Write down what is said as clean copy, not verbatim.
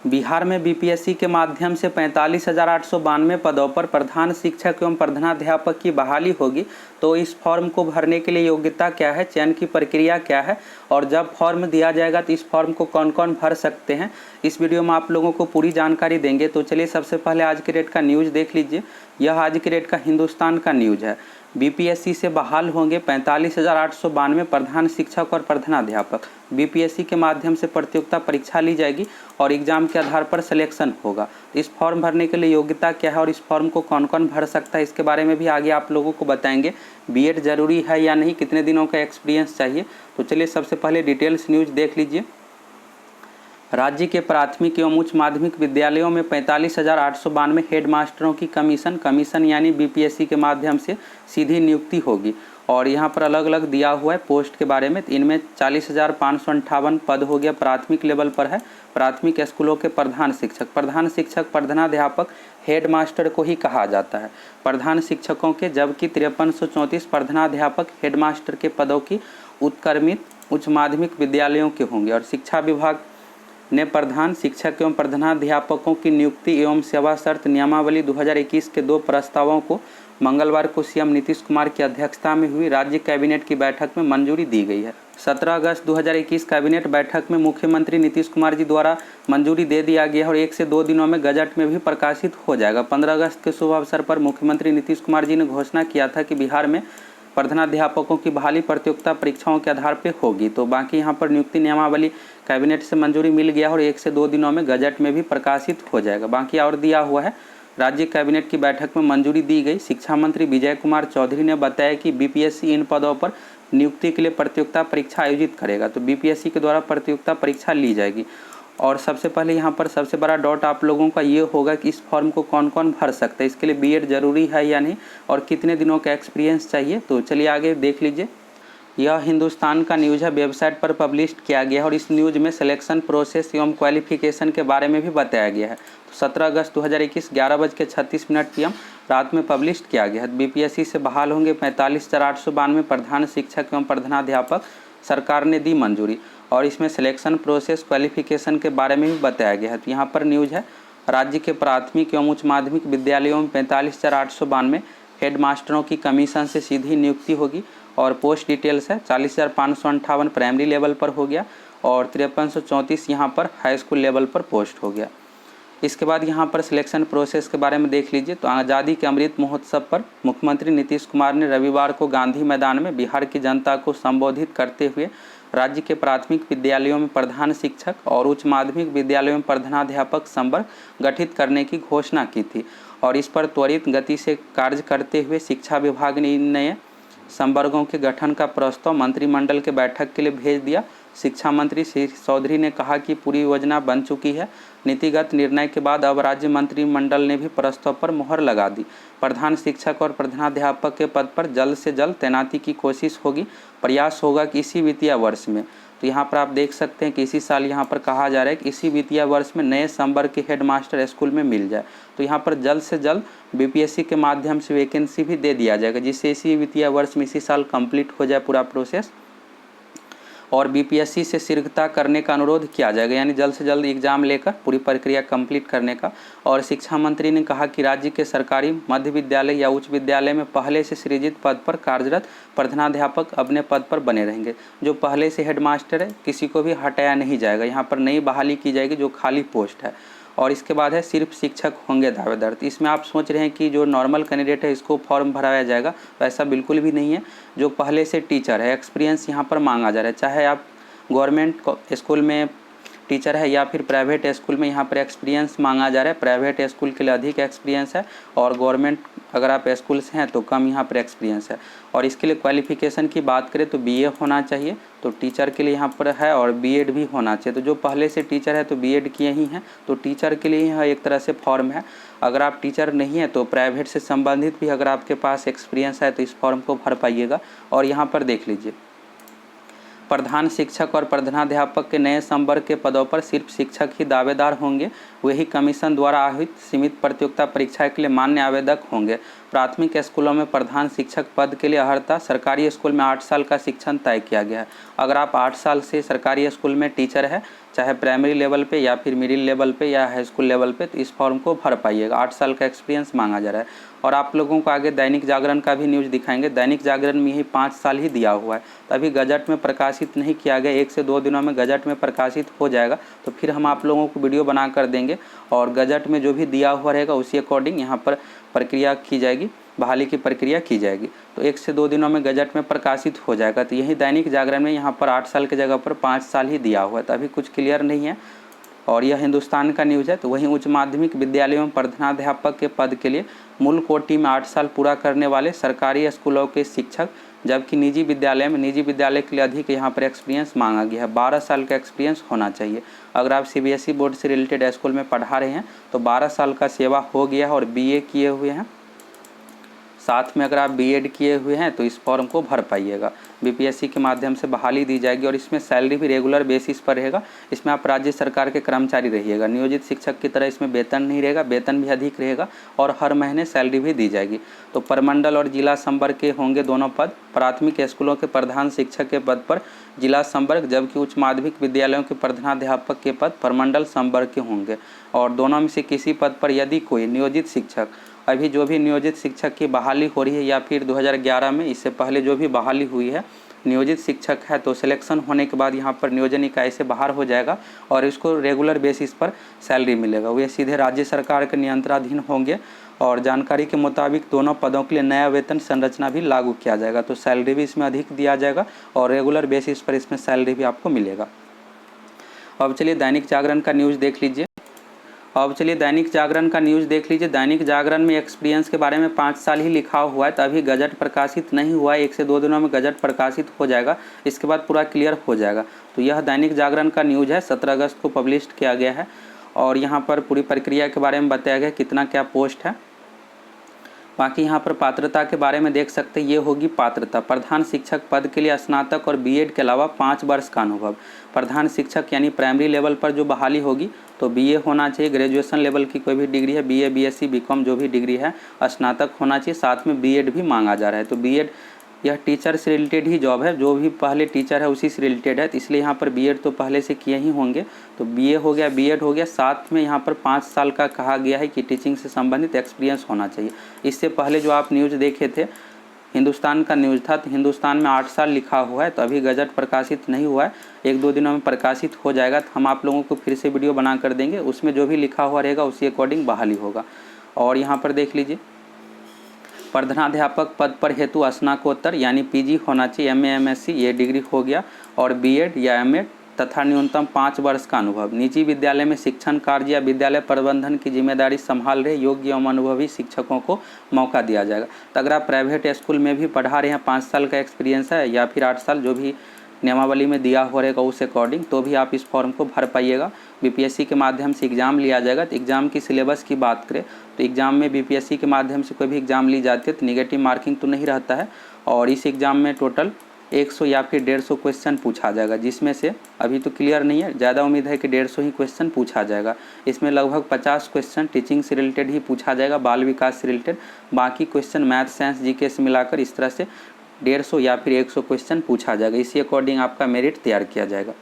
बिहार में बीपीएससी के माध्यम से 45,892 पदों पर प्रधान शिक्षक एवं प्रधानाध्यापक की बहाली होगी। तो इस फॉर्म को भरने के लिए योग्यता क्या है, चयन की प्रक्रिया क्या है और जब फॉर्म दिया जाएगा तो इस फॉर्म को कौन कौन भर सकते हैं, इस वीडियो में आप लोगों को पूरी जानकारी देंगे। तो चलिए सबसे पहले आज के डेट का न्यूज़ देख लीजिए। यह आज के डेट का हिंदुस्तान का न्यूज़ है। बीपीएससी से बहाल होंगे 45,892 प्रधान शिक्षक और प्रधानाध्यापक। बीपीएससी के माध्यम से प्रतियोगिता परीक्षा ली जाएगी और एग्जाम के आधार पर सिलेक्शन होगा। इस फॉर्म भरने के लिए योग्यता क्या है और इस फॉर्म को कौन कौन भर सकता है, इसके बारे में भी आगे आप लोगों को बताएंगे। बीएड जरूरी है या नहीं, कितने दिनों का एक्सपीरियंस चाहिए। तो चलिए सबसे पहले डिटेल्स न्यूज़ देख लीजिए। राज्य के प्राथमिक एवं उच्च माध्यमिक विद्यालयों में 45,892 हेड मास्टरों की कमीशन यानी बीपीएससी के माध्यम से सीधी नियुक्ति होगी। और यहाँ पर अलग अलग दिया हुआ है पोस्ट के बारे में। इनमें 40,558 पद हो गया प्राथमिक लेवल पर है। प्राथमिक स्कूलों के प्रधान शिक्षक प्रधानाध्यापक हेड मास्टर को ही कहा जाता है प्रधान शिक्षकों के, जबकि 5334 प्रधानाध्यापक हेड मास्टर के पदों की उत्क्रमित उच्च माध्यमिक विद्यालयों के होंगे। और शिक्षा विभाग ने प्रधान शिक्षक एवं प्रधानाध्यापकों की नियुक्ति एवं सेवा शर्त नियमावली 2021 के 2 प्रस्तावों को मंगलवार को सीएम नीतीश कुमार की अध्यक्षता में हुई राज्य कैबिनेट की बैठक में मंजूरी दी गई है। 17 अगस्त 2021 कैबिनेट बैठक में मुख्यमंत्री नीतीश कुमार जी द्वारा मंजूरी दे दिया गया और 1 से 2 दिनों में गजट में भी प्रकाशित हो जाएगा। 15 अगस्त के शुभ अवसर पर मुख्यमंत्री नीतीश कुमार जी ने घोषणा किया था कि बिहार में प्रधानाध्यापकों की बहाली प्रतियोगिता परीक्षाओं के आधार पर होगी। तो बाकी यहाँ पर नियुक्ति नियमावली कैबिनेट से मंजूरी मिल गया और 1 से 2 दिनों में गजट में भी प्रकाशित हो जाएगा। बाकी और दिया हुआ है, राज्य कैबिनेट की बैठक में मंजूरी दी गई। शिक्षा मंत्री विजय कुमार चौधरी ने बताया कि बीपीएससी इन पदों पर नियुक्ति के लिए प्रतियोगिता परीक्षा आयोजित करेगा। तो बीपीएससी के द्वारा प्रतियोगिता परीक्षा ली जाएगी। और सबसे पहले यहाँ पर सबसे बड़ा डॉट आप लोगों का ये होगा कि इस फॉर्म को कौन कौन भर सकता है, इसके लिए बीएड जरूरी है या नहीं और कितने दिनों का एक्सपीरियंस चाहिए। तो चलिए आगे देख लीजिए। यह हिंदुस्तान का न्यूज़ है, वेबसाइट पर पब्लिश किया गया है और इस न्यूज़ में सिलेक्शन प्रोसेस एवं क्वालिफिकेशन के बारे में भी बताया गया है। तो 17 अगस्त 2021 11:36 PM रात में पब्लिश किया गया है। बीपीएससी से बहाल होंगे 45,892 प्रधान शिक्षक एवं प्रधानाध्यापक, सरकार ने दी मंजूरी। और इसमें सिलेक्शन प्रोसेस क्वालिफिकेशन के बारे में भी बताया गया है। तो यहाँ पर न्यूज़ है, राज्य के प्राथमिक एवं उच्च माध्यमिक विद्यालयों में 45,892 हेड मास्टरों की कमीशन से सीधी नियुक्ति होगी। और पोस्ट डिटेल्स है 40,558 प्राइमरी लेवल पर हो गया और 5334 यहाँ पर हाई स्कूल लेवल पर पोस्ट हो गया। इसके बाद यहाँ पर सिलेक्शन प्रोसेस के बारे में देख लीजिए। तो आज़ादी के अमृत महोत्सव पर मुख्यमंत्री नीतीश कुमार ने रविवार को गांधी मैदान में बिहार की जनता को संबोधित करते हुए राज्य के प्राथमिक विद्यालयों में प्रधान शिक्षक और उच्च माध्यमिक विद्यालयों में प्रधानाध्यापक संवर्ग गठित करने की घोषणा की थी। और इस पर त्वरित गति से कार्य करते हुए शिक्षा विभाग ने इन नए संवर्गों के गठन का प्रस्ताव मंत्रिमंडल के बैठक के लिए भेज दिया। शिक्षा मंत्री श्री चौधरी ने कहा कि पूरी योजना बन चुकी है। नीतिगत निर्णय के बाद अब राज्य मंत्रिमंडल ने भी प्रस्ताव पर मुहर लगा दी। प्रधान शिक्षक और प्रधानाध्यापक के पद पर जल्द से जल्द तैनाती की कोशिश होगी। प्रयास होगा कि इसी वित्तीय वर्ष में, तो यहाँ पर आप देख सकते हैं कि इसी साल यहाँ पर कहा जा रहा है कि इसी वित्तीय वर्ष में नए संवर्ग के हेड मास्टर स्कूल में मिल जाए। तो यहाँ पर जल्द से जल्द बीपीएससी के माध्यम से वैकेंसी भी दे दिया जाएगा, जिससे इसी वित्तीय वर्ष में इसी साल कंप्लीट हो जाए पूरा प्रोसेस। और बीपीएससी से शीघ्रता करने का अनुरोध किया जाएगा, यानी जल्द से जल्द एग्जाम लेकर पूरी प्रक्रिया कंप्लीट करने का। और शिक्षा मंत्री ने कहा कि राज्य के सरकारी मध्य विद्यालय या उच्च विद्यालय में पहले से सृजित पद पर कार्यरत प्रधानाध्यापक अपने पद पर बने रहेंगे। जो पहले से हेडमास्टर है किसी को भी हटाया नहीं जाएगा, यहाँ पर नई बहाली की जाएगी जो खाली पोस्ट है। और इसके बाद है सिर्फ शिक्षक होंगे दावेदार। तो इसमें आप सोच रहे हैं कि जो नॉर्मल कैंडिडेट है इसको फॉर्म भराया जाएगा, तो ऐसा बिल्कुल भी नहीं है। जो पहले से टीचर है, एक्सपीरियंस यहाँ पर मांगा जा रहा है, चाहे आप गवर्नमेंट स्कूल में टीचर है या फिर प्राइवेट स्कूल में, यहाँ पर एक्सपीरियंस मांगा जा रहा है। प्राइवेट स्कूल के लिए अधिक एक्सपीरियंस है और गवर्नमेंट अगर आप स्कूल से हैं तो कम यहाँ पर एक्सपीरियंस है। और इसके लिए क्वालिफिकेशन की बात करें तो बीए होना चाहिए, तो टीचर के लिए यहाँ पर है, और बीएड भी होना चाहिए। तो जो पहले से टीचर है तो बीएड किए ही हैं, तो टीचर के लिए यह एक तरह से फॉर्म है। अगर आप टीचर नहीं है तो प्राइवेट से संबंधित भी अगर आपके पास एक्सपीरियंस है तो इस फॉर्म को भर पाइएगा। और यहाँ पर देख लीजिए, प्रधान शिक्षक और प्रधानाध्यापक के नए संवर्ग के पदों पर सिर्फ शिक्षक ही दावेदार होंगे। वही कमीशन द्वारा आयोजित सीमित प्रतियोगिता परीक्षा के लिए मान्य आवेदक होंगे। प्राथमिक स्कूलों में प्रधान शिक्षक पद के लिए अर्हता सरकारी स्कूल में 8 साल का शिक्षण तय किया गया है। अगर आप 8 साल से सरकारी स्कूल में टीचर है, चाहे प्राइमरी लेवल पे या फिर मिडिल लेवल पे या हाई स्कूल लेवल पे, तो इस फॉर्म को भर पाइएगा। 8 साल का एक्सपीरियंस मांगा जा रहा है। और आप लोगों को आगे दैनिक जागरण का भी न्यूज़ दिखाएंगे। दैनिक जागरण में ही 5 साल ही दिया हुआ है, तो अभी गजट में प्रकाशित नहीं किया गया। 1 से 2 दिनों में गजट में प्रकाशित हो जाएगा, तो फिर हम आप लोगों को वीडियो बना कर देंगे और गजट में जो भी दिया हुआ रहेगा उसी अकॉर्डिंग यहाँ पर प्रक्रिया की जाएगी, बहाली की प्रक्रिया की जाएगी। तो 1 से 2 दिनों में गजट में प्रकाशित हो जाएगा। तो यही दैनिक जागरण में यहाँ पर 8 साल की जगह पर 5 साल ही दिया हुआ है, तो अभी कुछ क्लियर नहीं है। और यह हिंदुस्तान का न्यूज़ है। तो वहीं उच्च माध्यमिक विद्यालयों में प्रधानाध्यापक के पद के लिए मूल कोटि में 8 साल पूरा करने वाले सरकारी स्कूलों के शिक्षक, जबकि निजी विद्यालय के लिए अधिक यहाँ पर एक्सपीरियंस मांगा गया है। 12 साल का एक्सपीरियंस होना चाहिए। अगर आप CBSE बोर्ड से रिलेटेड स्कूल में पढ़ा रहे हैं तो 12 साल का सेवा हो गया है और BA किए हुए हैं। साथ में अगर आप B.Ed किए हुए हैं तो इस फॉर्म को भर पाइएगा। BPSC के माध्यम से बहाली दी जाएगी और इसमें सैलरी भी रेगुलर बेसिस पर रहेगा। इसमें आप राज्य सरकार के कर्मचारी रहिएगा। नियोजित शिक्षक की तरह इसमें वेतन नहीं रहेगा, वेतन भी अधिक रहेगा और हर महीने सैलरी भी दी जाएगी। तो प्रमंडल और जिला संवर्ग के होंगे दोनों पद। प्राथमिक स्कूलों के प्रधान शिक्षक के पद पर जिला संवर्ग, जबकि उच्च माध्यमिक विद्यालयों के प्रधानाध्यापक के पद प्रमंडल संवर्ग के होंगे। और दोनों में से किसी पद पर यदि कोई नियोजित शिक्षक, अभी जो भी नियोजित शिक्षक की बहाली हो रही है या फिर 2011 में इससे पहले जो भी बहाली हुई है, नियोजित शिक्षक है तो सिलेक्शन होने के बाद यहाँ पर नियोजन इकाई से बाहर हो जाएगा और इसको रेगुलर बेसिस पर सैलरी मिलेगा। वे सीधे राज्य सरकार के नियंत्रणाधीन होंगे और जानकारी के मुताबिक दोनों पदों के लिए नया वेतन संरचना भी लागू किया जाएगा। तो सैलरी भी इसमें अधिक दिया जाएगा और रेगुलर बेसिस पर इसमें सैलरी भी आपको मिलेगा। अब चलिए दैनिक जागरण का न्यूज़ देख लीजिए। दैनिक जागरण में एक्सपीरियंस के बारे में 5 साल ही लिखा हुआ है, तो अभी गजट प्रकाशित नहीं हुआ है। 1 से 2 दिनों में गजट प्रकाशित हो जाएगा, इसके बाद पूरा क्लियर हो जाएगा। तो यह दैनिक जागरण का न्यूज़ है, 17 अगस्त को पब्लिश किया गया है और यहाँ पर पूरी प्रक्रिया के बारे में बताया गया कितना क्या पोस्ट है। बाकी यहाँ पर पात्रता के बारे में देख सकते हैं, ये होगी पात्रता। प्रधान शिक्षक पद के लिए स्नातक और B.Ed के अलावा 5 वर्ष का अनुभव। प्रधान शिक्षक यानी प्राइमरी लेवल पर जो बहाली होगी तो BA होना चाहिए, ग्रेजुएशन लेवल की कोई भी डिग्री है, BA BSc BCom जो भी डिग्री है, स्नातक होना चाहिए। साथ में B.Ed भी मांगा जा रहा है। तो B.Ed यह टीचर से रिलेटेड ही जॉब है, जो भी पहले टीचर है उसी से रिलेटेड है, तो इसलिए यहाँ पर B.Ed तो पहले से किए ही होंगे। तो BA हो गया, B.Ed हो गया, साथ में यहाँ पर 5 साल का कहा गया है कि टीचिंग से संबंधित एक्सपीरियंस होना चाहिए। इससे पहले जो आप न्यूज़ देखे थे हिंदुस्तान का न्यूज़ था, तो हिंदुस्तान में 8 साल लिखा हुआ है, तो अभी गजट प्रकाशित नहीं हुआ है। 1-2 दिनों में प्रकाशित हो जाएगा, तो हम आप लोगों को फिर से वीडियो बना कर देंगे। उसमें जो भी लिखा हुआ रहेगा उसी अकॉर्डिंग बहाली होगा। और यहाँ पर देख लीजिए, प्रधानाध्यापक पद पर हेतु स्नातकोत्तर यानी PG होना चाहिए, MA MSc ये डिग्री हो गया, और B.Ed या M.Ed तथा न्यूनतम 5 वर्ष का अनुभव। निजी विद्यालय में शिक्षण कार्य या विद्यालय प्रबंधन की जिम्मेदारी संभाल रहे योग्य एवं अनुभवी शिक्षकों को मौका दिया जाएगा। तो अगर आप प्राइवेट स्कूल में भी पढ़ा रहे हैं, 5 साल का एक्सपीरियंस है या फिर 8 साल, जो भी नियमावली में दिया हो रहेगा उस अकॉर्डिंग, तो भी आप इस फॉर्म को भर पाइएगा। BPSC के माध्यम से एग्ज़ाम लिया जाएगा। तो एग्ज़ाम की सिलेबस की बात करें तो एग्ज़ाम में BPSC के माध्यम से कोई भी एग्ज़ाम ली जाती है तो नेगेटिव मार्किंग तो नहीं रहता है, और इस एग्ज़ाम में टोटल 100 या फिर 150 क्वेश्चन पूछा जाएगा, जिसमें से अभी तो क्लियर नहीं है, ज़्यादा उम्मीद है कि 150 ही क्वेश्चन पूछा जाएगा। इसमें लगभग 50 क्वेश्चन टीचिंग से रिलेटेड ही पूछा जाएगा, बाल विकास से रिलेटेड। बाकी क्वेश्चन मैथ, साइंस, GK से मिलाकर इस तरह से 150 या फिर 100 क्वेश्चन पूछा जाएगा। इसी अकॉर्डिंग आपका मेरिट तैयार किया जाएगा।